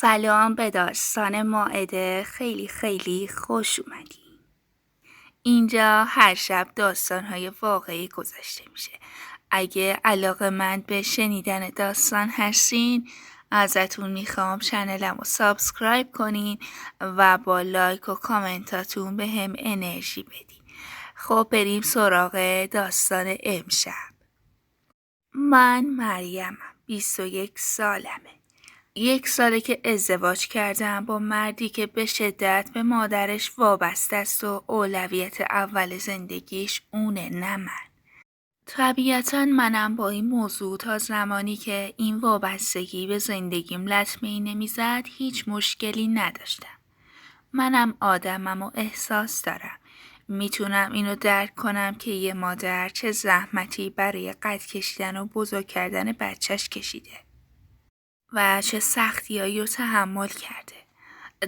سلام به داستان مائده، خیلی خیلی خوش اومدین. اینجا هر شب داستان‌های واقعی گذاشته میشه. اگه علاقه‌مند به شنیدن داستان هستین ازتون میخوام چنلم رو سابسکرایب کنین و با لایک و کامنتاتون به هم انرژی بدین. خب بریم سراغ داستان امشب. من مریمم، 21 سالمه. 1 ساله که ازدواج کردم با مردی که به شدت به مادرش وابسته است و اولویت اول زندگیش اونه، نه من. طبیعتاً منم با این موضوع تا زمانی که این وابستگی به زندگیم لطمه‌ای نمیزد هیچ مشکلی نداشتم. منم آدمم و احساس دارم. میتونم اینو درک کنم که یه مادر چه زحمتی برای قد کشیدن و بزرگ کردن بچهش کشیده. و چه سختیایی رو تحمل کرده.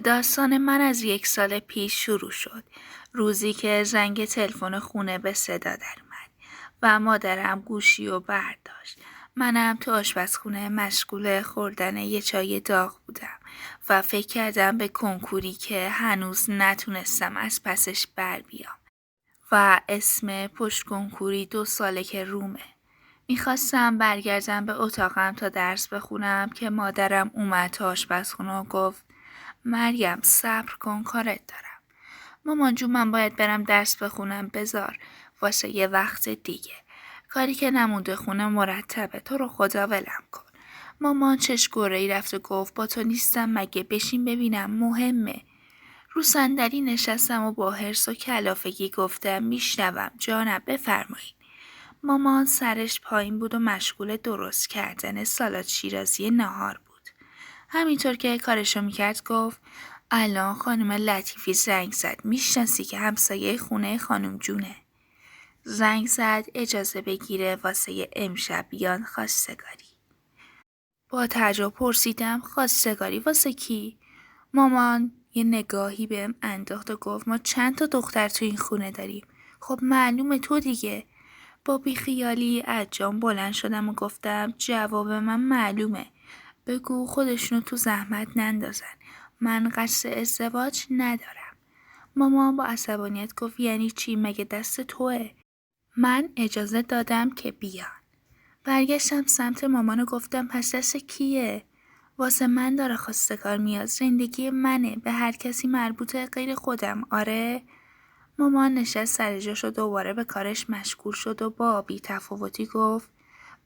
داستان من از 1 سال پیش شروع شد. روزی که زنگ تلفن خونه به صدا در اومد و مادرم گوشی رو برداشت. منم تو آشپزخونه مشغول خوردن یه چای داغ بودم و فکر کردم به کنکوری که هنوز نتونستم از پسش بر بیام و اسم پشت کنکوری 2 ساله که رومه. میخواستم برگردم به اتاقم تا درس بخونم که مادرم اومد تا آشپزخونه و گفت مریم صبر کن، کارت دارم. مامان جون من باید برم درس بخونم، بذار واسه یه وقت دیگه. کاری که نمونده خونه مرتبه، تو رو خدا ولم کن. مامان چشگوره‌ای رفت و گفت با تو نیستم مگه، بشین ببینم، مهمه. رو صندلی نشستم و با حرص و کلافگی گفتم میشنوم جانم، بفرمایید. مامان سرش پایین بود و مشغول درست کردن سالاد شیرازی نهار بود. همینطور که کارشو میکرد گفت الان خانم لطیفی زنگ زد، میشناسی که همسایه خونه خانم جونه. زنگ زد اجازه بگیره واسه امشب بیان خواستگاری. با تعجب پرسیدم خواستگاری واسه کی؟ مامان یه نگاهی بهم انداخت و گفت ما چند تا دختر تو این خونه داریم. خب معلومه تو دیگه. با بیخیالی از جام بلند شدم و گفتم جواب من معلومه. بگو خودشونو تو زحمت نندازن. من قصد ازدواج ندارم. مامان با عصبانیت گفت یعنی چی، مگه دست توه؟ من اجازه دادم که بیان. برگشتم سمت مامان و گفتم پس دست کیه؟ واسه من داره خواستگار میاد، زندگی منه، به هر کسی مربوطه غیر خودم، آره؟ مامان نشست سر جاش و دوباره به کارش مشغول شد و با بی‌تفاوتی گفت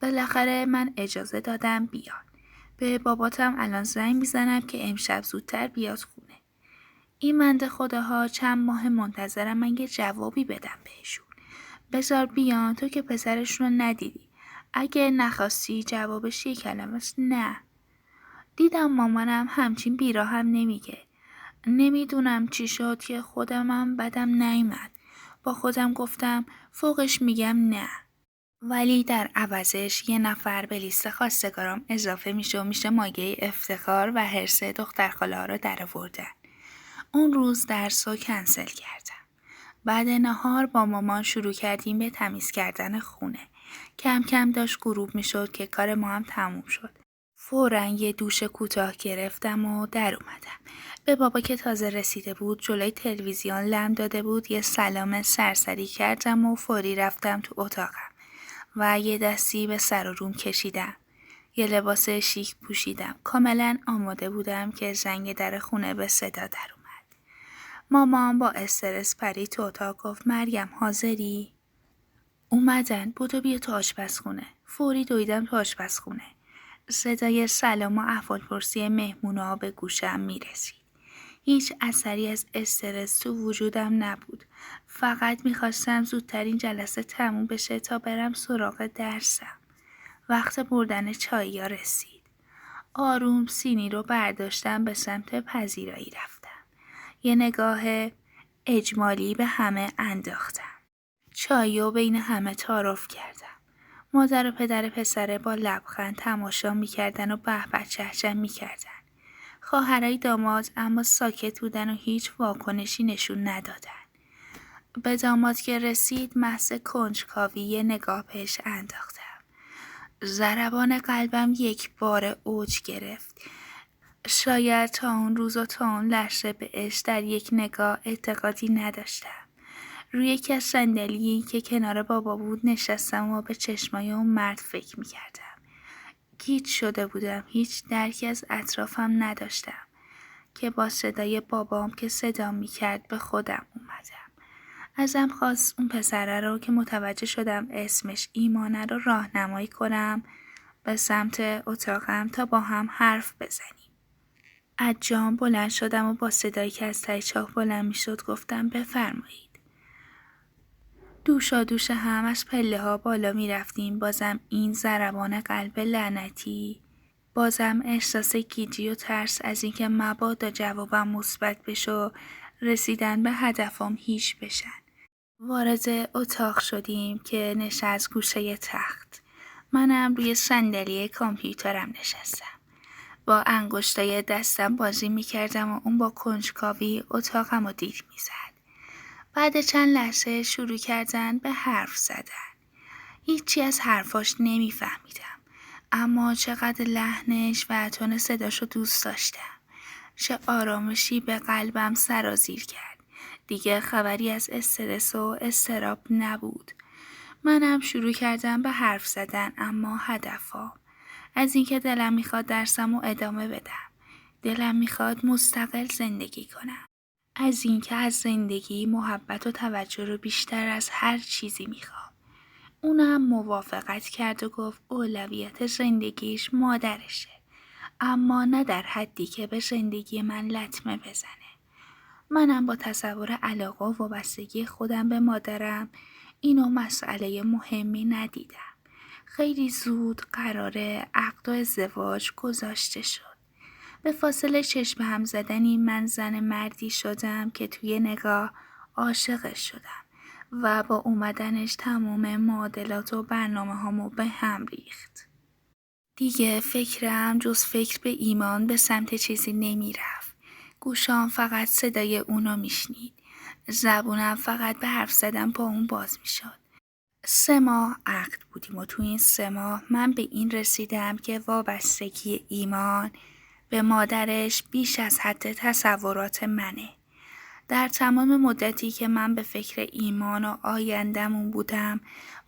بالاخره من اجازه دادم بیان. به باباتم الان زنگ میزنم که امشب زودتر بیاد خونه. این بنده خداها چند ماه منتظرم من یه جوابی بدم بهشون. بذار بیان، تو که پسرشون رو ندیدی. اگه نخواستی جوابش یه کلمه است، نه. دیدم مامانم همچین بیراهم نمیگه. نمیدونم چی شد که خودمم بدم نیامد. با خودم گفتم فوقش میگم نه. ولی در عوضش یه نفر به لیست خواستگارام اضافه میشه و میشه مایه افتخار و حرص دختر خاله ها رو درآوردن. اون روز درس رو کنسل کردم. بعد نهار با مامان شروع کردیم به تمیز کردن خونه. کم کم داشت غروب میشد که کار ما هم تموم شد. فوراً یه دوش کوتاه گرفتم و در اومدم. به بابا که تازه رسیده بود جلوی تلویزیون لم داده بود یه سلام سرسری کردم و فوری رفتم تو اتاقم و یه دستی به سر و روم کشیدم. یه لباس شیک پوشیدم. کاملا آماده بودم که زنگ در خونه به صدا در اومد. مامان با استرس پرید تو اتاق، گفت مریم حاضری؟ اومدن، بودو بیا تو آشپزخونه. فوری دویدم تو آشپزخونه. صدای سلام و احوالپرسی مهمونا به گوشم میرسید. هیچ اثری از استرس تو وجودم نبود. فقط میخواستم زودتر این جلسه تموم بشه تا برم سراغ درسم. وقت بردن چاییا رسید. آروم سینی رو برداشتم به سمت پذیرایی رفتم. یه نگاه اجمالی به همه انداختم. چایو بین همه تعارف کردم. مادر و پدر پسره با لبخند تماشا میکردن و به به چهچه میکردن. خواهرای داماد اما ساکت بودن و هیچ واکنشی نشون ندادن. به داماد که رسید محض کنجکاوی یه نگاه بهش انداختم. ضربان قلبم 1 بار اوج گرفت. شاید تا اون روز و تا اون لحظه بهش در یک نگاه اعتقادی نداشتم. روی یکی از صندلی که کنار بابا بود نشستم و به چشمای اون مرد فکر میکردم. گیج شده بودم. هیچ درکی از اطرافم نداشتم که با صدای بابام که صدام میکرد به خودم اومدم. ازم خواست اون پسره رو که متوجه شدم اسمش ایمانه رو راهنمایی کنم به سمت اتاقم تا با هم حرف بزنیم. از جام بلند شدم و با صدایی که از ته چاه بلند میشد گفتم بفرمایید. دوشا دوش هم از پله ها بالا می رفتیم. بازم این ضربان قلب لعنتی. بازم احساس گیجی و ترس از اینکه مبادا جوابم مثبت بشه و رسیدن به هدفم هیچ بشن. وارد اتاق شدیم که نشست گوشه تخت. منم روی صندلی کامپیوترم نشستم. با انگشتای دستم بازی می کردم و اون با کنجکاوی اتاقم رو دید می زد. بعد چند لحظه شروع کردن به حرف زدن. هیچی از حرفاش نمیفهمیدم. اما چقدر لحنش و تون صداشو دوست داشتم. چه آرامشی به قلبم سرازیر کرد. دیگه خبری از استرس و اضطراب نبود. منم شروع کردم به حرف زدن اما هدفم. از اینکه دلم میخواد درسمو ادامه بدم. دلم میخواد مستقل زندگی کنم. از اینکه از زندگی محبت و توجه رو بیشتر از هر چیزی میخوام. اونم موافقت کرد و گفت اولویت زندگیش مادرشه. اما نه در حدی که به زندگی من لطمه بزنه. منم با تصور علاقه و وابستگی خودم به مادرم اینو مسئله مهمی ندیدم. خیلی زود قراره عقد و ازدواج گذاشته شد. به فاصله چشم هم زدنی من زن مردی شدم که توی نگاه عاشقش شدم و با اومدنش تمام معادلات و برنامه هامو به هم ریخت. دیگه فکرم جز فکر به ایمان به سمت چیزی نمی رفت. گوشام فقط صدای اونو می شنید. زبونم فقط به حرف زدن با اون باز می شد. 3 ماه عقد بودیم و تو این 3 ماه من به این رسیدم که وابستگی ایمان به مادرش بیش از حد تصورات منه. در تمام مدتی که من به فکر ایمان و آیندمون بودم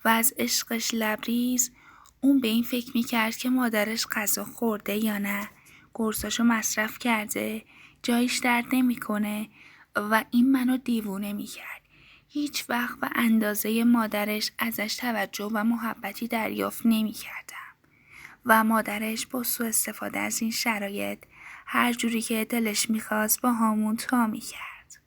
و از عشقش لبریز، اون به این فکر میکرد که مادرش غذا خورده یا نه، قرصاشو مصرف کرده، جایش درد نمیکنه و این منو دیوونه میکرد. هیچ وقت به اندازه مادرش ازش توجه و محبتی دریافت نمیکردم. و مادرش با سوء استفاده از این شرایط هر جوری که دلش میخواست با همون تا میکرد.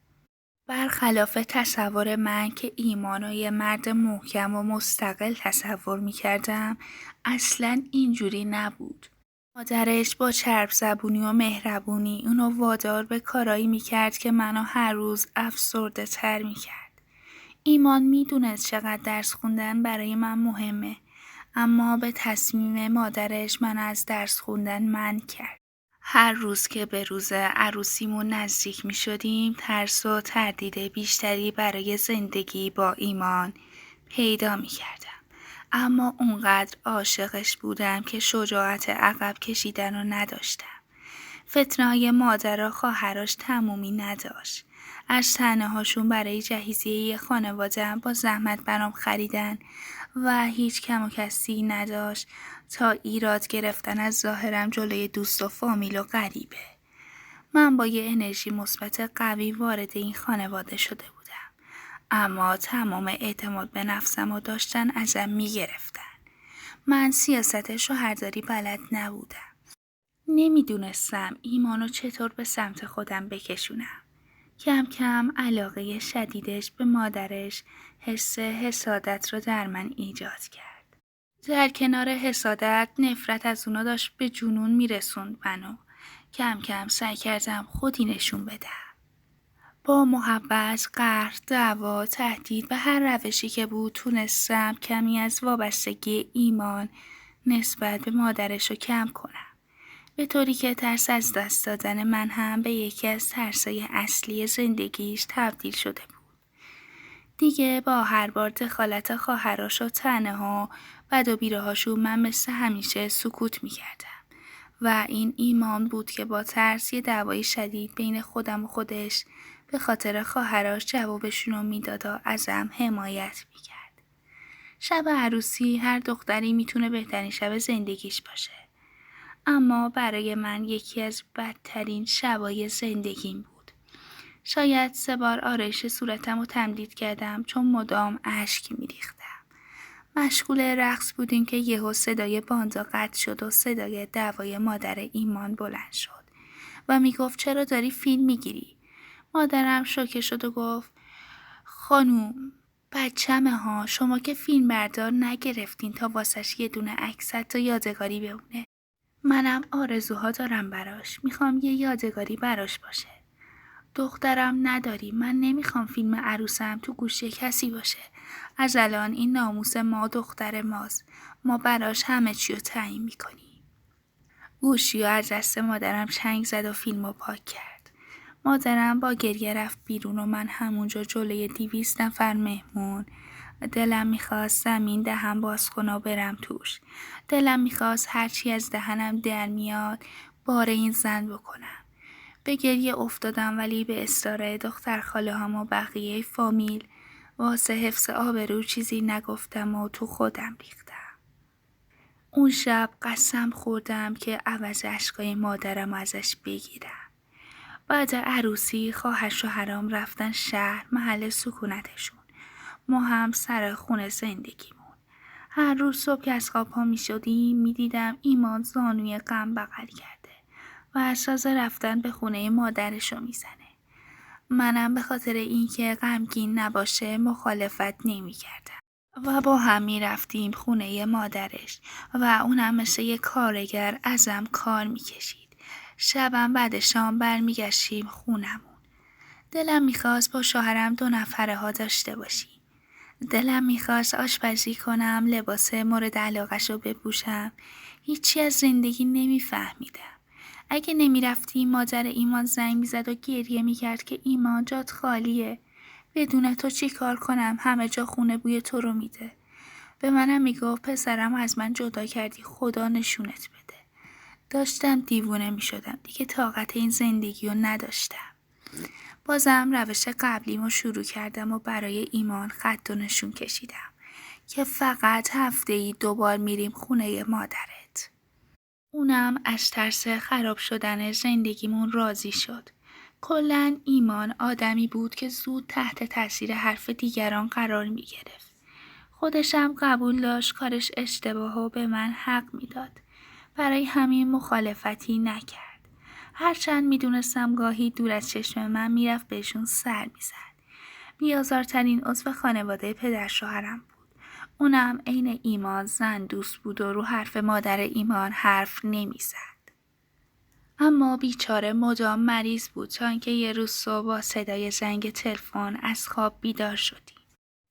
برخلاف تصور من که ایمانو یه مرد محکم و مستقل تصور میکردم اصلاً اینجوری نبود. مادرش با چرب زبونی و مهربونی اونو وادار به کارایی میکرد که منو هر روز افسرده تر میکرد. ایمان میدونست چقدر درس خوندن برای من مهمه. اما به تصمیم مادرش من از درس خوندن منع کرد. هر روز که به روز عروسیمون نزدیک می شدیم ترس و تردید بیشتری برای زندگی با ایمان پیدا می کردم. اما اونقدر عاشقش بودم که شجاعت عقب کشیدن رو نداشتم. فتنه‌های مادر و خواهرش تمومی نداشت. از طعنه‌هاشون برای جهیزیه خانواده‌ام با زحمت برام خریدن و هیچ کم و کسی نداشت تا ایراد گرفتن از ظاهرم جلوی دوست و فامیل و غریبه. من با یه انرژی مثبت قوی وارد این خانواده شده بودم. اما تمام اعتماد به نفسم رو داشتن ازم میگرفتن. من سیاست شوهرداری بلد نبودم. نمیدونستم ایمانو چطور به سمت خودم بکشونم. کم کم علاقه شدیدش به مادرش حس حسادت رو در من ایجاد کرد. در کنار حسادت نفرت از اونا داشت به جنون میرسوند منو. کم کم سعی کردم خودی نشون بدم. با محبت، قهر، دعوا، تهدید و هر روشی که بود تونستم کمی از وابستگی ایمان نسبت به مادرش رو کم کنم. به طوری که ترس از دست دادن من هم به یکی از ترسای اصلی زندگیش تبدیل شده بود. دیگه با هر بار دخالت خواهراش و طعنه‌ها بد و بیرهاشون من مثل همیشه سکوت می‌کردم و این ایمان بود که با ترس یه دعوای شدید بین خودم و خودش به خاطر خواهرش جوابشونو میداد و ازم حمایت میکرد. شب عروسی هر دختری میتونه بهترین شب زندگیش باشه. اما برای من یکی از بدترین شبای زندگیم بود. شاید 3 بار آرایش صورتم رو تمدید کردم چون مدام اشک میریختم. مشغول رقص بودیم که یهو صدای باندا قطع شد و صدای دعوای مادر ایمان بلند شد و میگفت چرا داری فیلم میگیری؟ مادرم شوکه شد و گفت خانوم بچه‌مه ها، شما که فیلم بردار نگرفتین تا واسش یه دونه عکس تا یادگاری بمونه. منم آرزوها دارم براش، میخوام یه یادگاری براش باشه. دخترم نداری، من نمیخوام فیلم عروسم تو گوشی کسی باشه. از الان این ناموس ما دختر ماست. ما براش همه چی رو تعیین میکنیم. گوشی رو از دست مادرم چنگ زد و فیلم رو پاک کرد. مادرم با گریه رفت بیرون و من همونجا جلوی 200 نفر مهمون. دلم میخواست زمین دهن باز کنم و برم توش. دلم میخواست هرچی از دهنم در میاد بار این زن بکنم. به گریه افتادم ولی به اصرار دختر خاله هم و بقیه فامیل واسه حفظ آبرو چیزی نگفتم و تو خودم ریختم. اون شب قسم خوردم که عوض اشکای مادرم ازش بگیرم. بعد عروسی خواهر شوهرام رفتن شهر محل سکونتشون. ما هم سر خونه زندگیمون. هر روز صبح که از خواب پا می شدیم می دیدم ایمان زانوی غم بغل کرده و اساس رفتن به خونه مادرشو می زنه. منم به خاطر اینکه غمگین نباشه مخالفت نمی کردم و با هم می رفتیم خونه مادرش و اونم مثل یه کارگر ازم کار می کشید. شبم بعد شام برمی گشتیم خونمون. دلم میخواست با شوهرم 2 نفره ها داشته باشیم. دلم میخواست آشپزی کنم، لباس مورد علاقه‌شو بپوشم. هیچی از زندگی نمیفهمیدم. اگه نمیرفتیم مادر ایمان زنگ میزد و گریه میکرد که ایمان جات خالیه. بدون تو چی کار کنم؟ همه جا خونه بوی تو رو میده. به منم میگفت پسرم از من جدا کردی، خدا نشونت بده. داشتم دیوونه میشدم. دیگه طاقت این زندگی رو نداشتم. بازم روش قبلیمو شروع کردم و برای ایمان خط و نشون کشیدم که فقط هفته‌ای 2 بار میریم خونه مادرت. اونم از ترس خراب شدن زندگیمون راضی شد. کلاً ایمان آدمی بود که زود تحت تاثیر حرف دیگران قرار می گرفت. خودشم قبول داشت کارش اشتباه و به من حق میداد. برای همین مخالفتی نکرد. هرچند میدونستم گاهی دور از چشم من میرفت بهشون سر میزد. بیازارترین عضو خانواده پدر شوهرم بود. اونم عین ایمان زن دوست بود و رو حرف مادر ایمان حرف نمیزد. اما بیچاره مدام مریض بود تا اینکه یه روز صبح با صدای زنگ تلفن از خواب بیدار شدیم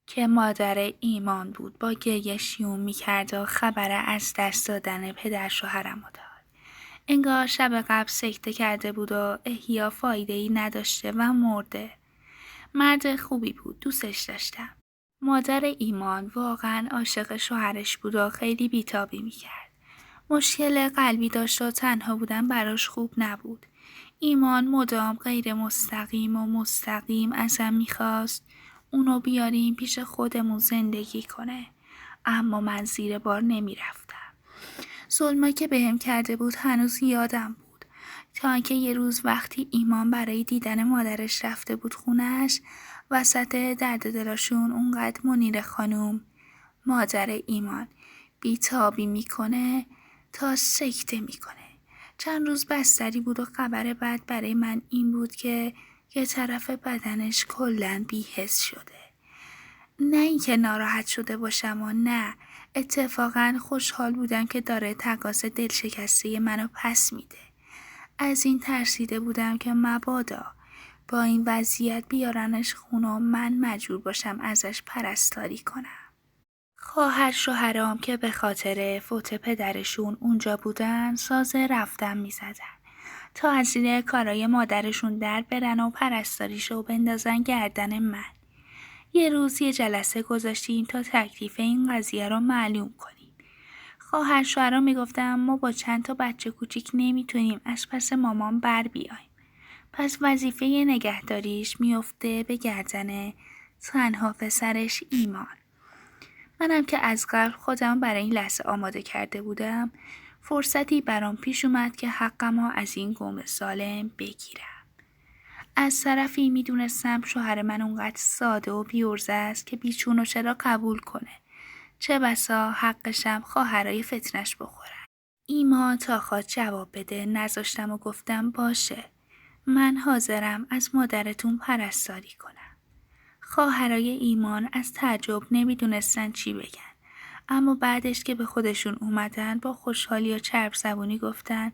که مادر ایمان بود. با گریه شیون میکرد و خبر از دست دادن پدر شوهرم داد. انگار شب قبل سکته کرده بود و احیا فایده‌ای نداشته و مرده. مرد خوبی بود، دوستش داشتم. مادر ایمان واقعا عاشق شوهرش بود و خیلی بیتابی میکرد. مشکل قلبی داشت و تنها بودن براش خوب نبود. ایمان مدام غیر مستقیم ازم میخواست اونو بیاریم پیش خودمون زندگی کنه. اما من زیر بار نمیرفتم. ظلمایی که بهم کرده بود هنوز یادم بود. تا اینکه یه روز وقتی ایمان برای دیدن مادرش رفته بود خونش، وسط درد دلاشون اونقدر منیر خانوم مادر ایمان بیتابی میکنه تا سکته میکنه. چند روز بستری بود و خبر بعد برای من این بود که یه طرف بدنش کلاً بی‌حس شده. نه اینکه ناراحت شده باشم و نه، اتفاقاً خوشحال بودم که داره تقاص دلشکسته منو پس میده. از این ترسیده بودم که مبادا با این وضعیت بیارنش خونه و من مجبور باشم ازش پرستاری کنم. خواهر شوهرام که به خاطر فوت پدرشون اونجا بودن ساز رفتن میزدن تا از زیر کارای مادرشون در برن و پرستاریشو بندازن گردن من. یه روز یه جلسه گذاشتیم تا تکلیف این قضیه رو معلوم کنیم. خواهر شوهرا میگفتن ما با چند تا بچه کوچیک نمیتونیم از پس مامان بر بیایم. پس وظیفه نگهداریش میفته به گردن تنها پسرش ایمان. منم که از قبل خودم برای این لحظه آماده کرده بودم، فرصتی برام پیش اومد که حقمو از این قوم ظالم بگیرم. از طرفی میدونستم شوهر من اونقدر ساده و بی‌عرضه است که بیچون و چرا قبول کنه. چه بسا حقشم خواهرای فتنش بخورن. ایمان تا خواست جواب بده نذاشتم و گفتم باشه. من حاضرم از مادرتون پرستاری کنم. خواهرای ایمان از تعجب نمیدونستن چی بگن. اما بعدش که به خودشون اومدن با خوشحالی و چرب زبونی گفتن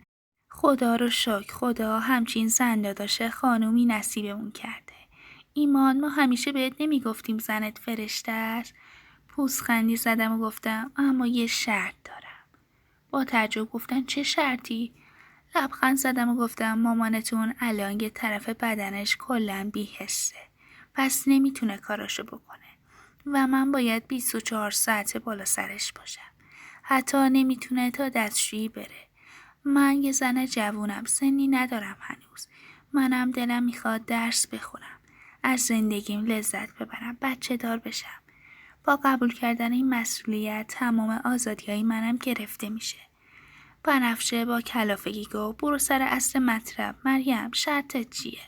خدا رو شکر، خدا همچین زن داداشه خانومی نصیبمون کرده. ایمان ما همیشه بهت نمیگفتیم زنت فرشته است؟ پوزخندی زدم و گفتم اما یه شرط دارم. با تعجب گفتن چه شرطی؟ لبخند زدم و گفتم مامانتون الان یه طرف بدنش کلاً بی‌حسه. پس نمیتونه کاراشو بکنه و من باید 24 ساعت بالا سرش باشم. حتی نمیتونه تا دستشویی بره. من یه زن جوونم، سنی ندارم هنوز. منم دلم میخواد درس بخونم. از زندگیم لذت ببرم، بچه دار بشم. با قبول کردن این مسئولیت تمام آزادیای منم گرفته میشه. بنفشه با کلافگی گفت برو سر اصل مطلب. مریم شرطت چیه؟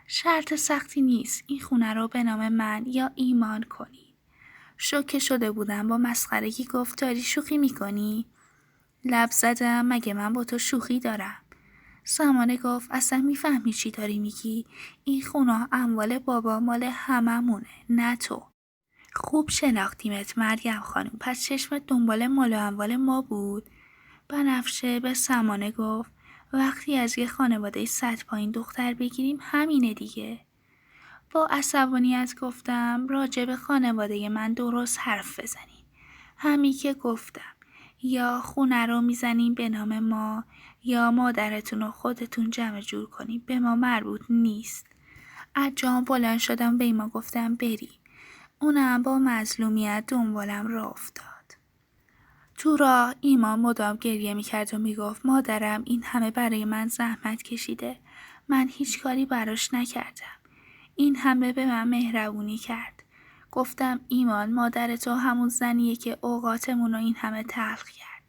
شرط سختی نیست. این خونه رو به نام من یا ایمان کنی. شوکه شده بودم. با مسخرگی گفت داری شوخی میکنی؟ لب زدم مگه من با تو شوخی دارم؟ سامانه گفت اصلا میفهمی چی داری میگی؟ این خونه اموال بابا مال هممونه نه تو. خوب شناختیمت مریم خانم. پس چشمت دنبال مال و اموال ما بود؟ بنفشه به سامانه گفت وقتی از یه خانواده سطح پایین دختر بگیریم همینه دیگه. با عصبانیت گفتم راجع به خانواده من درست حرف بزنین. همین که گفتم یا خونه رو میزنین به نام ما یا مادرتون و خودتون جمع جور کنین. به ما مربوط نیست. از جام بلند شدم به ایمان گفتم بریم. اونم با مظلومیت دنبالم راه افتاد. تو راه ایمان مدام گریه میکرد و میگفت مادرم این همه برای من زحمت کشیده. من هیچ کاری براش نکردم. این همه به من مهربونی کرد. گفتم ایمان مادر تو همون زنیه که اوقاتمون رو این همه تلخ کرد.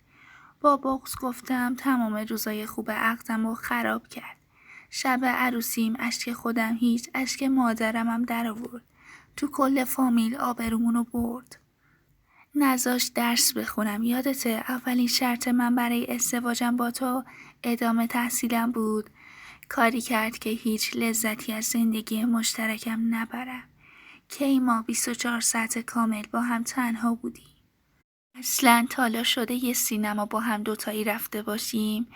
با بغض گفتم تمام روزای خوب عقدم رو خراب کرد. شب عروسیم اشک خودم هیچ، اشک مادرم هم در آورد. تو کل فامیل آبرومونو برد. نذاشت درس بخونم. یادته اولین شرط من برای ازدواجم با تو ادامه تحصیلم بود. کاری کرد که هیچ لذتی از زندگی مشترکم نبرم. کی ما 24 ساعت کامل با هم تنها بودیم. اصلاً تالا شده یه سینما با هم دوتایی رفته باشیم.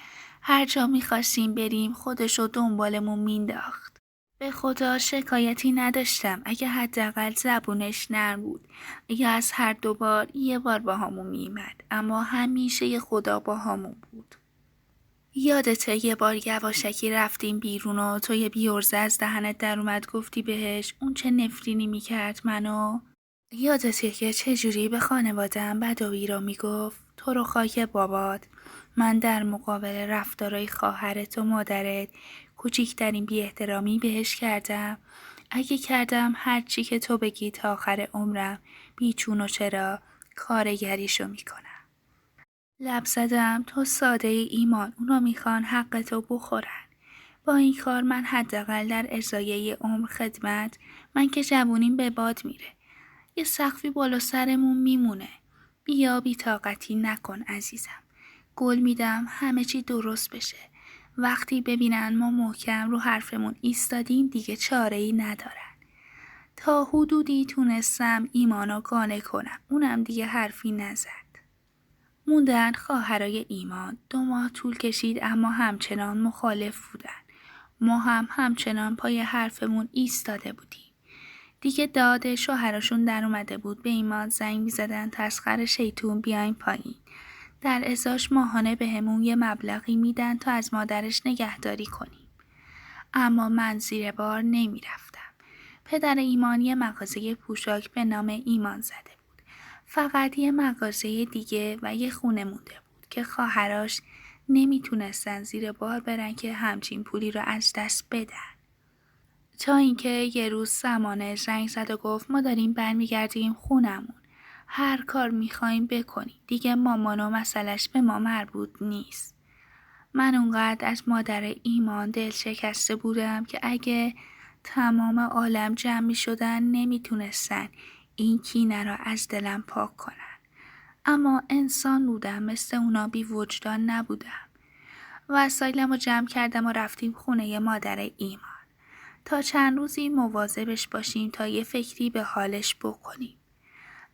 هر جا میخواستیم بریم خودشو دنبالمون مینداخت. به خدا شکایتی نداشتم اگه حداقل زبونش نرم بود یا از هر دو بار یه بار با همون میمد. اما همیشه یه خدا با همون بود. یادته یه بار یواشکی رفتیم بیرون و توی بیورزه از دهنت در اومد گفتی بهش اون چه نفرینی میکرد منو؟ یادته که چجوری به خانواده‌ام بد و بیرا میگفت؟ تو رو خاک بابات. من در مقابل رفتارای خواهرت و مادرت کوچیکترین بی احترامی بهش کردم؟ اگه کردم هر چی که تو بگی تا آخر عمرم بیچون و چرا کارگریشو میکنم. لب زدم تو ساده ایمان اونا میخوان حقتو بخورن. با این کار من حداقل در ازای عمر خدمت من که جوونیم به باد میره. یه سقفی بالا سرمون میمونه. بیا بی‌طاقتی نکن عزیزم. قول میدم همه چی درست بشه. وقتی ببینن ما محکم رو حرفمون ایستادیم دیگه چاره‌ای ندارن. تا حدودی تونستم ایمانو قانع کنم. اونم دیگه حرفی نزد. موندن خواهرای ایمان 2 ماه طول کشید اما همچنان مخالف بودن. ما هم همچنان پای حرفمون ایستاده بودیم. دیگه داد شوهرشون در اومده بود. به ایمان زنگ می‌زدن تسخر شیطون بیاین پایین. در ازاش ماهانه بهمون یه مبلغی میدن تا از مادرش نگهداری کنیم. اما من زیر بار نمیرفتم. پدر ایمان یه مغازه پوشاک به نام ایمان زده بود. فقط یه مغازه دیگه و یه خونه مونده بود که خواهراش نمیتونستن زیر بار برن که همچین پولی رو از دست بدن. تا اینکه یه روز سمانه زنگ زد و گفت ما داریم برمیگردیم خونمون. هر کار میخوایم بکنیم. دیگه مامان و مسئلهش به ما مربوط نیست. من اونقدر از مادر ایمان دل شکسته بودم که اگه تمام عالم جمع می شدن نمیتونستن این کینه را از دلم پاک کنن. اما انسان بودم، مثل اونا بی وجدان نبودم. وسایلم رو جمع کردم و رفتیم خونه مادر ایمان. تا چند روزی مواظبش باشیم تا یه فکری به حالش بکنیم.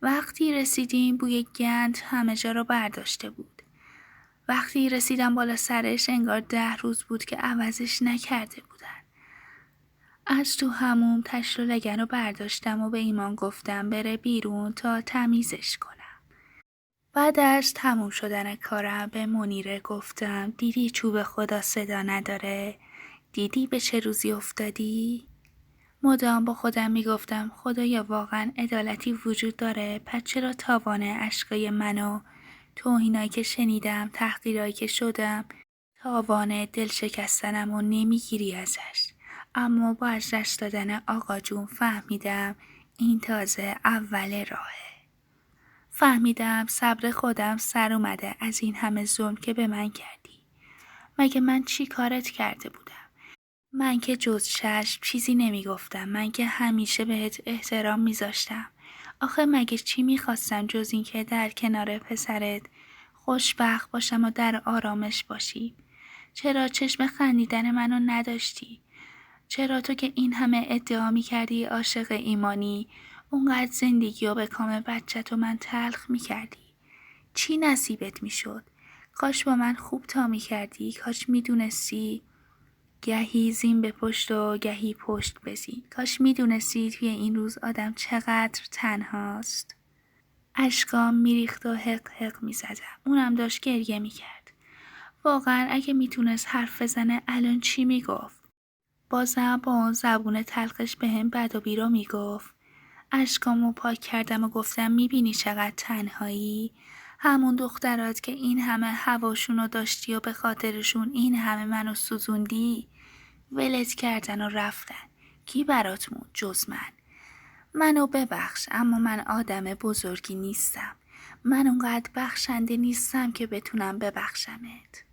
وقتی رسیدیم بوی گند همه جا رو برداشته بود. وقتی رسیدم بالا سرش انگار 10 روز بود که عوضش نکرده بودن. از تو حموم تشت و لگن رو برداشتم و به ایمان گفتم بره بیرون تا تمیزش کنم. بعد از تموم شدن کارم به منیره گفتم دیدی چوب خدا صدا نداره؟ دیدی به چه روزی افتادی؟ مدام با خودم میگفتم خدایا واقعا عدالتی وجود داره، پس چرا تاوان اشکای منو، توهینایی که شنیدم، تحقیرایی که شدم، تاوان دل شکستنم و نمیگیری ازش. اما با از دست دادن آقا جون فهمیدم این تازه اول راهه. فهمیدم صبر خودم سر اومده از این همه ظلم که به من کردی. مگه من چی کارت کرده بودم؟ من که جز چشم چیزی نمیگفتم. من که همیشه بهت احترام میذاشتم. آخه مگه چی میخواستم جز این که در کنار پسرت خوشبخت باشم و در آرامش باشی؟ چرا چشم خندیدن منو نداشتی؟ چرا تو که این همه ادعا میکردی عاشق ایمانی اونقدر زندگی رو به کام بچت و من تلخ میکردی؟ چی نصیبت میشد؟ کاش با من خوب تا میکردی. کاش میدونستی گهی زین به پشت و گهی پشت بزین. کاش میدونستی توی این روز آدم چقدر تنهاست. اشکام میریخت و حق حق میزدم. اونم داشت گریه میکرد. واقعا اگه میتونست حرف بزنه الان چی میگفت؟ بازم با اون زبون تلخش به هم بد و بیرا میگفت. اشکامو پاک کردم و گفتم میبینی چقدر تنهایی؟ همون دخترات که این همه هواشونو داشتی و به خاطرشون این همه منو سوزوندی ولت کردن و رفتن. کی برات موند جز من؟ منو ببخش، اما من آدم بزرگی نیستم. من اونقدر بخشنده نیستم که بتونم ببخشمت.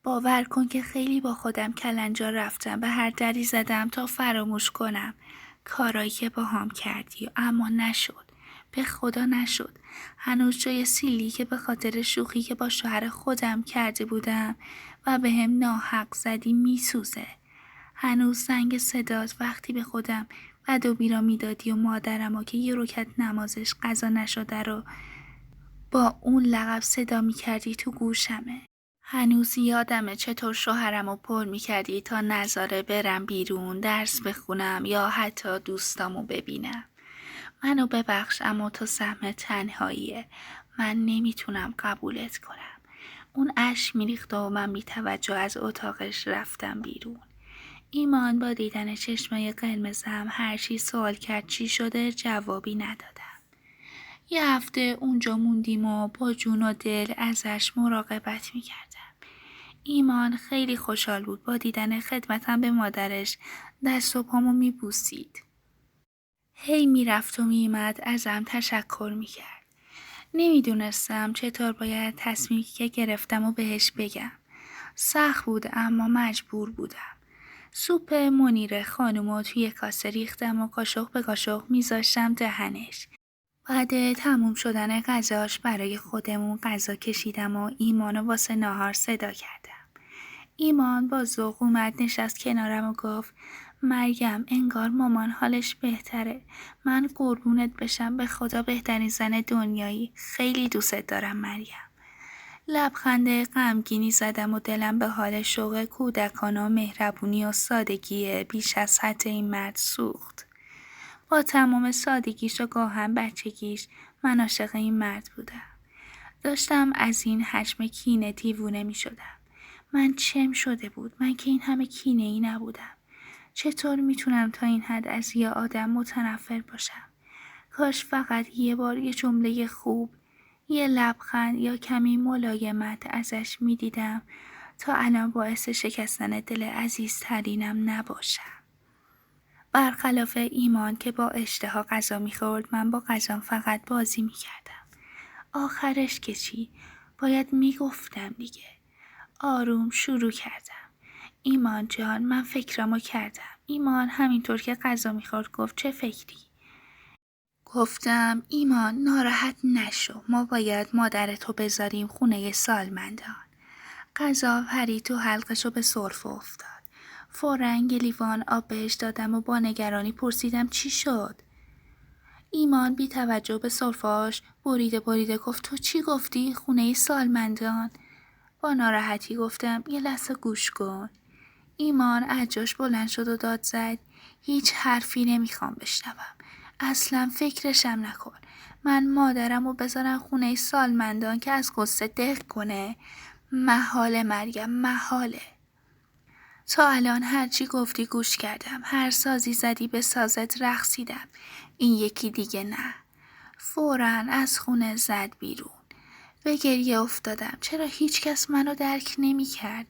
باور کن که خیلی با خودم کلنجار رفتم، به هر دری زدم تا فراموش کنم کارایی که باهام کردی، اما نشد. به خدا نشد. هنوز جای سیلی که به خاطر شوخی که با شوهر خودم کرده بودم و به هم ناحق زدی میسوزه. هنوز زنگ صدات وقتی به خودم بد و بیرا میدادی و مادرم که یه رکعت نمازش قضا نشده رو با اون لقب صدا میکردی تو گوشمه. هنوز یادمه چطور شوهرمو پر میکردی تا نذاره برم بیرون درس بخونم یا حتی دوستامو ببینم. منو ببخش، اما تو سهم تنهاییه. من نمیتونم قبولت کنم. اون اشک میریخت و من بی توجه از اتاقش رفتم بیرون. ایمان با دیدن چشمای قرمزم هر چی سوال کرد چی شده جوابی ندادم. یه هفته اونجا موندیم و با جون و دل ازش مراقبت میکردم. ایمان خیلی خوشحال بود با دیدن خدمتم به مادرش، دست و پامو میبوسید. هی میرفت و میامد ازم تشکر میکرد. نمیدونستم چطور باید تصمیمی که گرفتم و بهش بگم. سخت بود اما مجبور بودم. سوپ منیره خانومو توی کاسه ریختم و قاشق به قاشق میذاشتم دهنش. بعد تموم شدن غذاش برای خودمون غذا کشیدم و ایمانو واسه ناهار صدا کردم. ایمان با ذوق اومد نشست کنارم و گفت مریم انگار مامان حالش بهتره. من قربونت بشم، به خدا بهترین زن دنیایی. خیلی دوست دارم مریم. لبخند غمگینی زدم و دلم به حال شوق کودکانه و مهربونی و سادگی بیش از حد این مرد سوخت. با تمام سادگیش و گاهن بچگیش من عاشق این مرد بودم. داشتم از این حجم کینه دیوونه می شدم. من چم شده بود؟ من که این همه کینه ای نبودم. چطور میتونم تا این حد از یه آدم متنفر باشم؟ کاش فقط یه بار یه جمله خوب، یه لبخند یا کمی ملایمت ازش میدیدم تا الان باعث شکستن دل عزیزترینم نباشم. برخلاف ایمان که با اشتها غذا میخورد، من با غذام فقط بازی میکردم. آخرش که چی؟ باید میگفتم دیگه. آروم شروع کردم. ایمان جان، من فکرامو کردم. ایمان همینطور که غذا میخورد گفت چه فکری؟ گفتم ایمان ناراحت نشو، ما باید مادرتو بذاریم خونه سالمندان. غذا پرید تو حلقشو به سرفه افتاد. فوراً یه لیوان آب بهش دادم و با نگرانی پرسیدم چی شد؟ ایمان بی توجه به سرفه‌اش بریده گفت تو چی گفتی؟ خونه سالمندان؟ با ناراحتی گفتم یه لحظه گوش کن. ایمان از جاش بلند شد و داد زد هیچ حرفی نمیخوام بشنوم. اصلا فکرشم نکن. من مادرمو بذارم خونه سالمندان که از غصه دق کنه؟ محاله مریم، محاله. تا الان هرچی گفتی گوش کردم. هر سازی زدی به سازت رقصیدم. این یکی دیگه نه. فوراً از خونه زد بیرون. به گریه افتادم. چرا هیچ کس منو درک نمی کرد؟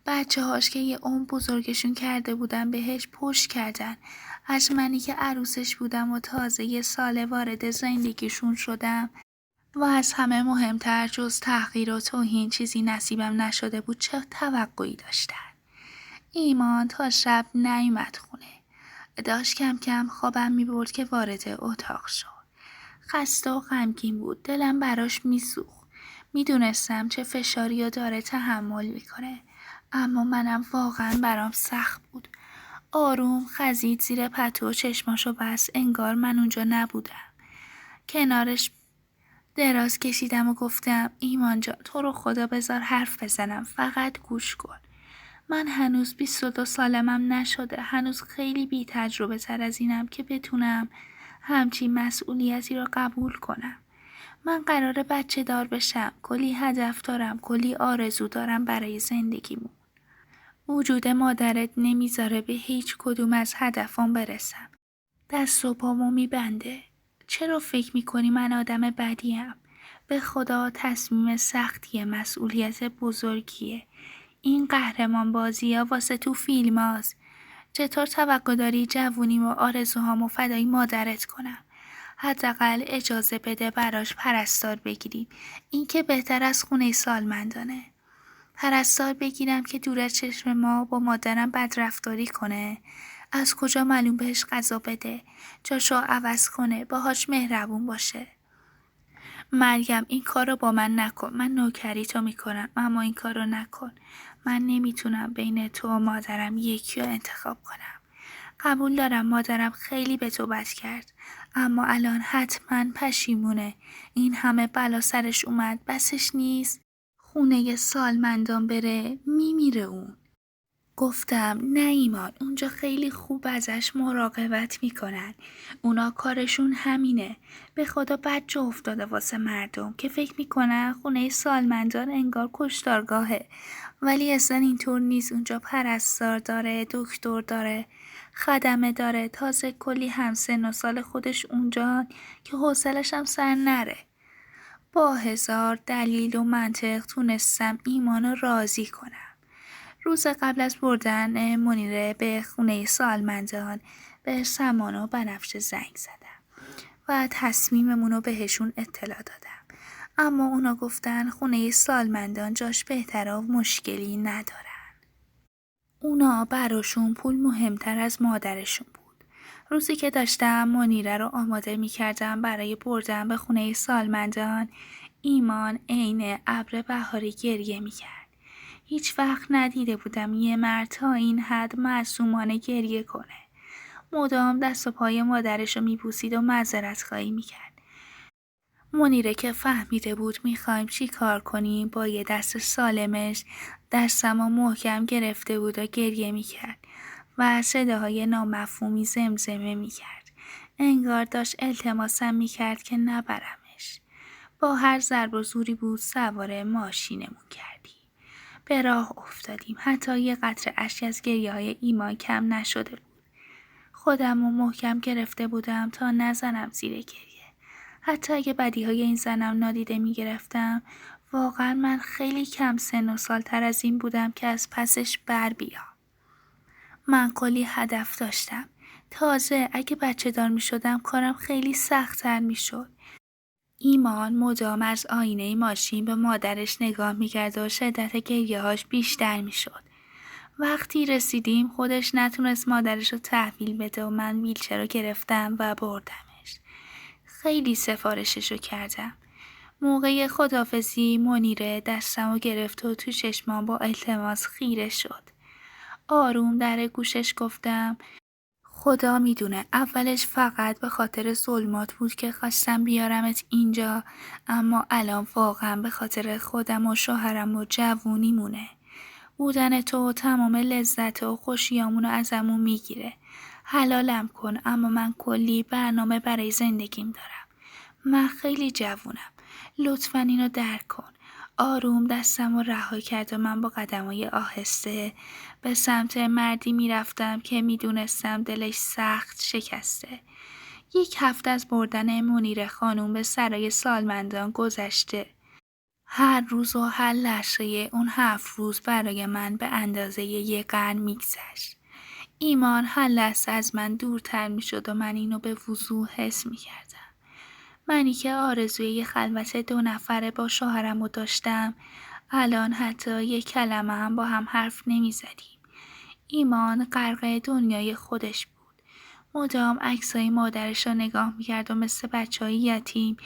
بچه هاش که یه عمر بزرگشون کرده بودن بهش پشت کردن. از منی که عروسش بودم و تازه یه سال وارد زندگیشون شدم و از همه مهمتر جز تحقیر و توهین چیزی نصیبم نشده بود چه توقعی داشتن؟ ایمان تا شب نیومد خونه. داشت کم کم خوابم میبرد که وارد اتاق شد. خسته و غمگین بود. دلم براش میسوخت. میدونستم چه فشاری رو داره تحمل میکنه. اما منم واقعا برام سخت بود. آروم خزید زیر پتو و چشماشو بست انگار من اونجا نبودم. کنارش دراز کشیدم و گفتم ایمان جان تو رو خدا بذار حرف بزنم، فقط گوش کن. من هنوز 22 سالمم نشده. هنوز خیلی بی تجربه تر از اینم که بتونم همچین مسئولیتی رو قبول کنم. من قراره بچه دار بشم. کلی هدف دارم. کلی آرزو دارم برای زندگیمون. وجود مادرت نمیذاره به هیچ کدوم از هدفام برسم. دست و پامو میبنده. چرا فکر میکنی من آدم بدیم؟ به خدا تصمیم سختیه، مسئولیت بزرگیه. این قهرمان بازی ها واسه تو فیلم هاست. چطور توقع داری جوونیم و آرزوهامو فدای مادرت کنم؟ حداقل اجازه بده براش پرستار بگیریم. این که بهتر از خونه سالمندانه. پرستار بگیرم که دور از چشم ما با مادرم بدرفتاری کنه؟ از کجا معلوم بهش غذا بده؟ جاشو عوض کنه؟ باهاش مهربون باشه؟ مریم این کارو با من نکن. من نوکری تو میکنم اما این کارو نکن. من نمیتونم بین تو و مادرم یکی رو انتخاب کنم. قبول دارم مادرم خیلی به تو بد کرد اما الان حتما پشیمونه. این همه بلا سرش اومد بسش نیست؟ خونه سالمندان بره میمیره اون. گفتم نه ایمان، اونجا خیلی خوب ازش مراقبت میکنن. اونا کارشون همینه. به خدا بد جا افتاده واسه مردم که فکر میکنن خونه سالمندان انگار کشتارگاهه. ولی اصلا اینطور نیست. اونجا پرستار داره، دکتر داره، خدمه داره، تازه کلی همسن و سال خودش اونجا که حوصلش هم سر نره. با 1000 دلیل و منطق تونستم ایمانو راضی کنم. روز قبل از بردن منیره به خونه سالمندان به سمان و بنفشه زنگ زدم و تصمیممونو بهشون اطلاع دادم. اما اونا گفتن خونه سالمندان جاش بهتره و مشکلی ندارن. اونا براشون پول مهمتر از مادرشون بود. روزی که داشتم منیره رو آماده می کردم برای بردن به خونه سالمندان، ایمان عین ابر بهاری گریه می کرد. هیچ وقت ندیده بودم یه مرد تا این حد معصومانه گریه کنه. مدام دست و پای مادرش رو میبوسید و معذرت خواهی میکرد. منیره که فهمیده بود میخوایم چی کار کنیم با یه دست سالمش دستم و محکم گرفته بود و گریه میکرد و صداهای نامفهومی زمزمه میکرد. انگار داشت التماسم میکرد که نبرمش. با هر ضرب و زوری بود سوار ماشینمون کردیم. به راه افتادیم. حتی یه قطره اشک از گریه‌های ایمان کم نشده بود. خودم رو محکم گرفته بودم تا نزنم زیر گریه. حتی اگه بدیهای این زنم نادیده میگرفتم، واقعا من خیلی کم سن و سالتر از این بودم که از پسش بر بیام. من کلی هدف داشتم. تازه اگه بچه دار می شدم کارم خیلی سخت‌تر می شد. ایمان مدام از آینه ماشین به مادرش نگاه می کرد و شدت گریه‌هاش بیشتر می شد. وقتی رسیدیم خودش نتونست مادرش رو تحویل بده و من ویلچر رو گرفتم و بردمش. خیلی سفارشش رو کردم. موقع خداحافظی منیره دستم رو گرفت و تو چشمام با التماس خیره شد. آروم در گوشش گفتم خدا میدونه اولش فقط به خاطر ظلمات بود که خواستم بیارمت اینجا، اما الان واقعا به خاطر خودم و شوهرم و جوونیمونه. بودن تو تمام لذت و خوشیامونو ازمون میگیره. حلالم کن، اما من کلی برنامه برای زندگیم دارم. من خیلی جوونم. لطفاً اینو درک کن. آروم دستم رو رها کرد و من با قدمای آهسته به سمت مردی میرفتم که میدونستم دلش سخت شکسته. 1 هفته از بردن منیر خانوم به سرای سالمندان گذشته. هر روز و هر لحظه اون 7 روز برای من به اندازه 1 قرن میگذشت. ایمان هر لحظه از من دورتر میشد و من اینو به وضوح حس میکردم. منی که آرزوی یه خلوت 2 نفره با شوهرم رو داشتم، الان حتی 1 کلمه هم با هم حرف نمیزدیم. ایمان غرق دنیای خودش بود. مدام عکسای مادرش رو نگاه میکرد و مثل بچه‌های یتیم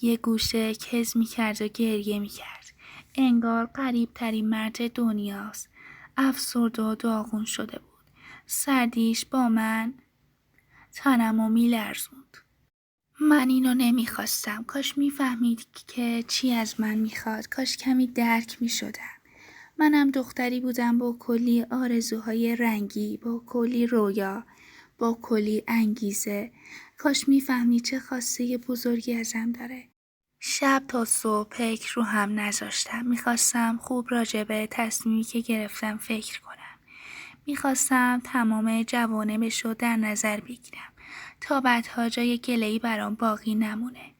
یه گوشه کز میکرد و گریه میکرد. انگار غریب‌ترین مرد دنیاست. افسرده و داغون شده بود. سردیش با من تنمو میلرزوند. من اینو نمیخواستم. کاش میفهمید که چی از من میخواد. کاش کمی درک میشدم. منم دختری بودم با کلی آرزوهای رنگی، با کلی رویا، با کلی انگیزه. کاش میفهمید چه خواسته بزرگی ازم داره. شب تا صبح فکر رو هم نذاشتم. میخواستم خوب راجع به تصمیمی که گرفتم فکر کنم. میخواستم تمام جوانبش رو در نظر بگیرم تا بعدها جای گله‌ای برام باقی نمونه.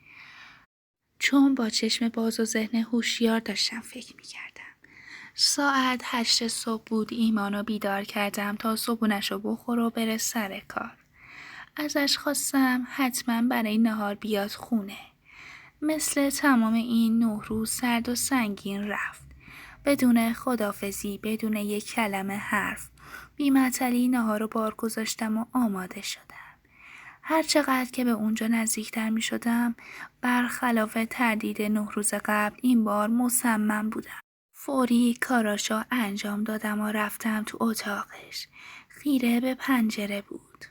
چون با چشم باز و ذهن هوشیار داشتم فکر میکردم. ساعت 8 صبح بود. ایمانو بیدار کردم تا صبحونش رو بخور و بره سر کار. ازش خواستم حتما برای نهار بیاد خونه. مثل تمام این 9 روز سرد و سنگین رفت. بدون خداحافظی، بدون 1 کلمه حرف. بی‌معطلی نهار رو بار گذاشتم و آماده شدم. هر چقدر که به اونجا نزدیکتر می شدم، برخلاف تردید 9 روز قبل این بار مصمم بودم. فوری کاراشو انجام دادم و رفتم تو اتاقش. خیره به پنجره بود.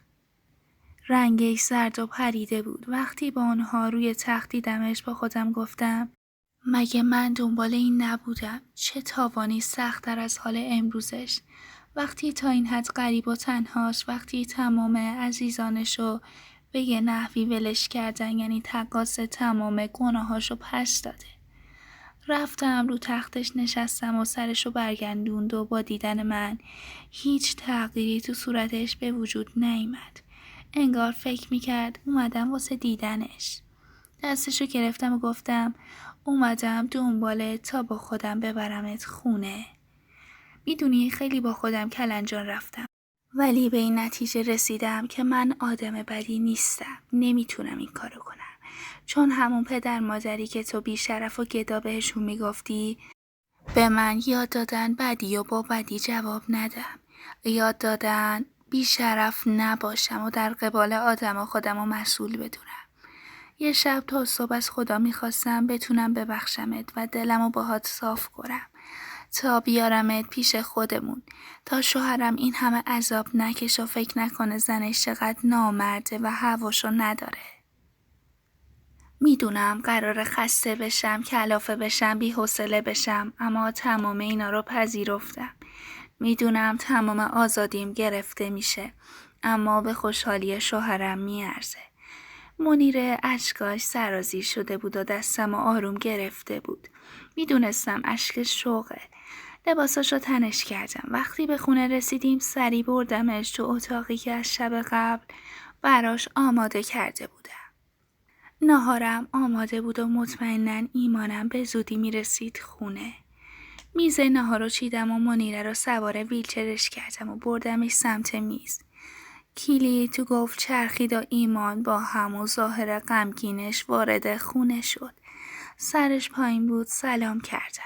رنگش زرد و پریده بود. وقتی با آنها روی تخت دیدمش با خودم گفتم مگه من دنبال این نبودم؟ چه تاوانی سخت‌تر از حال امروزش؟ وقتی تا این حد غریب و تنهاست، وقتی تمام عزیزانشو به یه نحوی ولش کردن، یعنی تقاص تمام گناهاشو پس داده. رفتم رو تختش نشستم و سرشو برگردوند و با دیدن من هیچ تغییری تو صورتش به وجود نیامد. انگار فکر میکرد اومدم واسه دیدنش. دستشو گرفتم و گفتم اومدم دنباله تا با خودم ببرمت خونه. میدونی خیلی با خودم کلنجان رفتم. ولی به این نتیجه رسیدم که من آدم بدی نیستم. نمیتونم این کارو کنم. چون همون پدر مادری که تو بیشرف و گدا بهشون میگفتی به من یاد دادن بدی و با بدی جواب ندم. یاد دادن بیشرف نباشم و در قبال آدم و خودم رو مسئول بدونم. یه شب تا صبح از خدا میخواستم بتونم ببخشمت و دلمو باهات صاف کنم. تا بیارمت پیش خودمون. تا شوهرم این همه عذاب نکش و فکر نکنه زنش چقدر نامرده و هواشو نداره. میدونم قراره خسته بشم، کلافه بشم، بی‌حوصله بشم، اما تمام اینا رو پذیرفتم. میدونم تمام آزادیم گرفته میشه، اما به خوشحالی شوهرم میارزه. منیر اشکاش سرازیر شده بود و دستم آروم گرفته بود. میدونستم اشک شوقه. لباساشو تنش کردم. وقتی به خونه رسیدیم سری بردمش تو اتاقی که از شب قبل براش آماده کرده بودم. ناهارم آماده بود و مطمئناً ایمانم به زودی میرسید خونه. میز ناهار رو چیدم و منیره رو سوار ویلچرش کردم و بردمش سمت میز. کیلی تو گفت چرخید و ایمان با همون ظاهر غمگینش وارد خونه شد. سرش پایین بود، سلام کردم.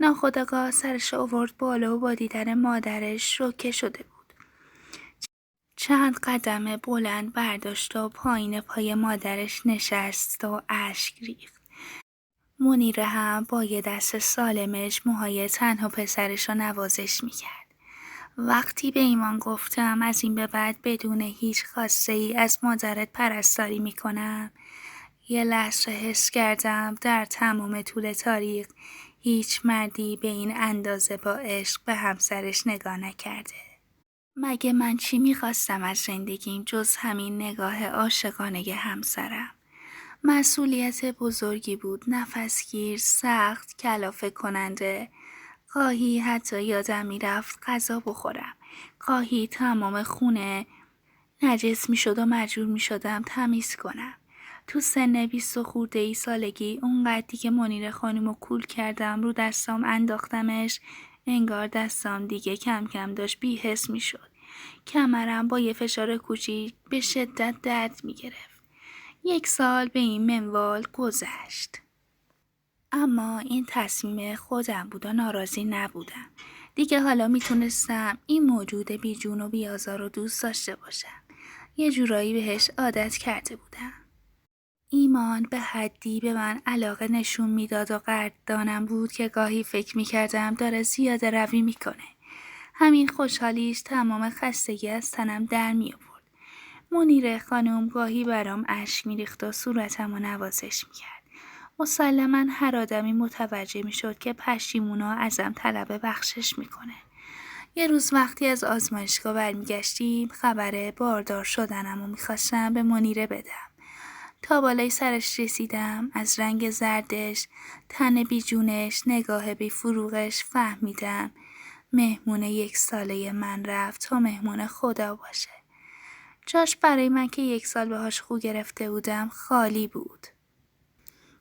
ناخودآگاه سرش آورد بالا و با دیدن مادرش شوکه شده بود. چند قدم بلند برداشت و پایین پای مادرش نشست و اشک ریخت. منیره هم با یه دست سالمش موهای تنها پسرش رو نوازش میکرد. وقتی به ایمان گفتم از این به بعد بدون هیچ خواسته ای از مادرت پرستاری میکنم، یه لحظه حس کردم در تمام طول تاریخ هیچ مردی به این اندازه با عشق به همسرش نگاه نکرده. مگه من چی میخواستم از زندگیم جز همین نگاه عاشقانه همسرم؟ مسئولیت بزرگی بود، نفسگیر، سخت، کلافه کننده. گاهی حتی یادم میرفت غذا بخورم. گاهی تمام خونه نجس میشد و مجبور میشدم تمیز کنم. تو سن 20 خورده ای سالگی اونقدری که منیر خانمو کول کردم رو دستام انداختمش، انگار دستام دیگه کم کم داشت بی‌حس میشد. کمرم با یه فشار کوچیک به شدت درد میگرفت. 1 سال به این منوال گذشت. اما این تصمیم خودم بود و ناراضی نبودم. دیگه حالا میتونستم این موجود بی جون و بی آزار رو دوست داشته باشم. یه جورایی بهش عادت کرده بودم. ایمان به حدی به من علاقه نشون میداد و قدردانم بود که گاهی فکر میکردم داره زیاده روی میکنه. همین خوشحالیش تمام خستگی از تنم در می آورد. منیره خانم گاهی برام اشک میریخت و صورتم رو نوازش میکرد. مسلماً هر آدمی متوجه میشد که پشیمونا ازم طلب بخشش میکنه. یه روز وقتی از آزمایشگاه برمیگشتیم خبر باردار شدنم و میخواستم به منیره بدم. تا بالای سرش رسیدم، از رنگ زردش، تن بیجونش، نگاه بی فروغش فهمیدم مهمون 1 ساله من رفت تا مهمون خدا باشه. جاش برای من که 1 سال باهاش خو گرفته بودم خالی بود.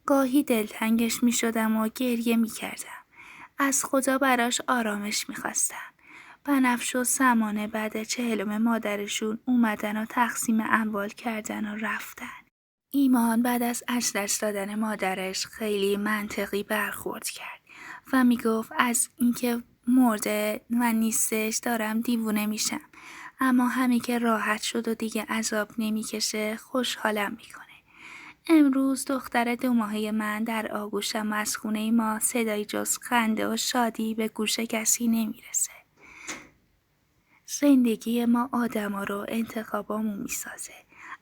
گاهی دلتنگش می شدم و گریه می کردم. از خدا براش آرامش می خواستم. بنفش و سمانه بعد 40 مادرشون اومدن و تقسیم اموال کردن و رفتن. ایمان بعد از دست دادن مادرش خیلی منطقی برخورد کرد و می گفت از اینکه مرده و نیستش دارم دیوونه میشم. اما همین که راحت شد و دیگه عذاب نمیکشه خوشحالم میکنه. امروز دختر 2 ماهه من در آغوشم و از خونه ما صدایی جز خنده و شادی به گوش کسی نمیرسه. زندگی ما آدما رو انتخابامون میسازه.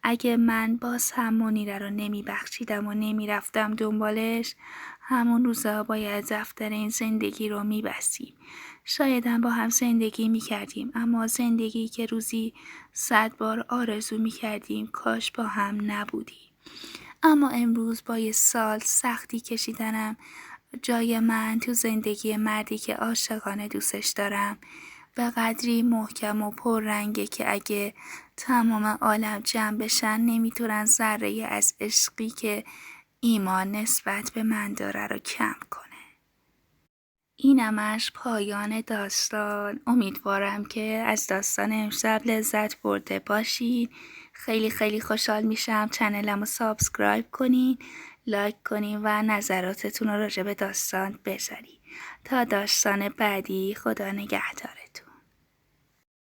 اگه من باز هم منیره رو نمیبخشیدم و نمیرفتم دنبالش، همون روزا باید دفتر این زندگی رو میبستیم. شاید هم با هم زندگی میکردیم، اما زندگی که روزی 100 بار آرزو میکردیم کاش با هم نبودیم. اما امروز با 1 سال سختی کشیدنم جای من تو زندگی مردی که عاشقانه دوستش دارم به قدری محکم و پررنگه که اگه تمام عالم جمع بشن نمیتونن ذره از عشقی که ایمان نسبت به من داره رو کم کنه. اینمش پایان داستان. امیدوارم که از داستان امشب لذت برده باشین. خیلی خیلی خوشحال میشم چنلمو سابسکرایب کنین، لایک کنین و نظراتتون رو راجع به داستان بذارین. تا داستان بعدی، خدا نگهدارتون.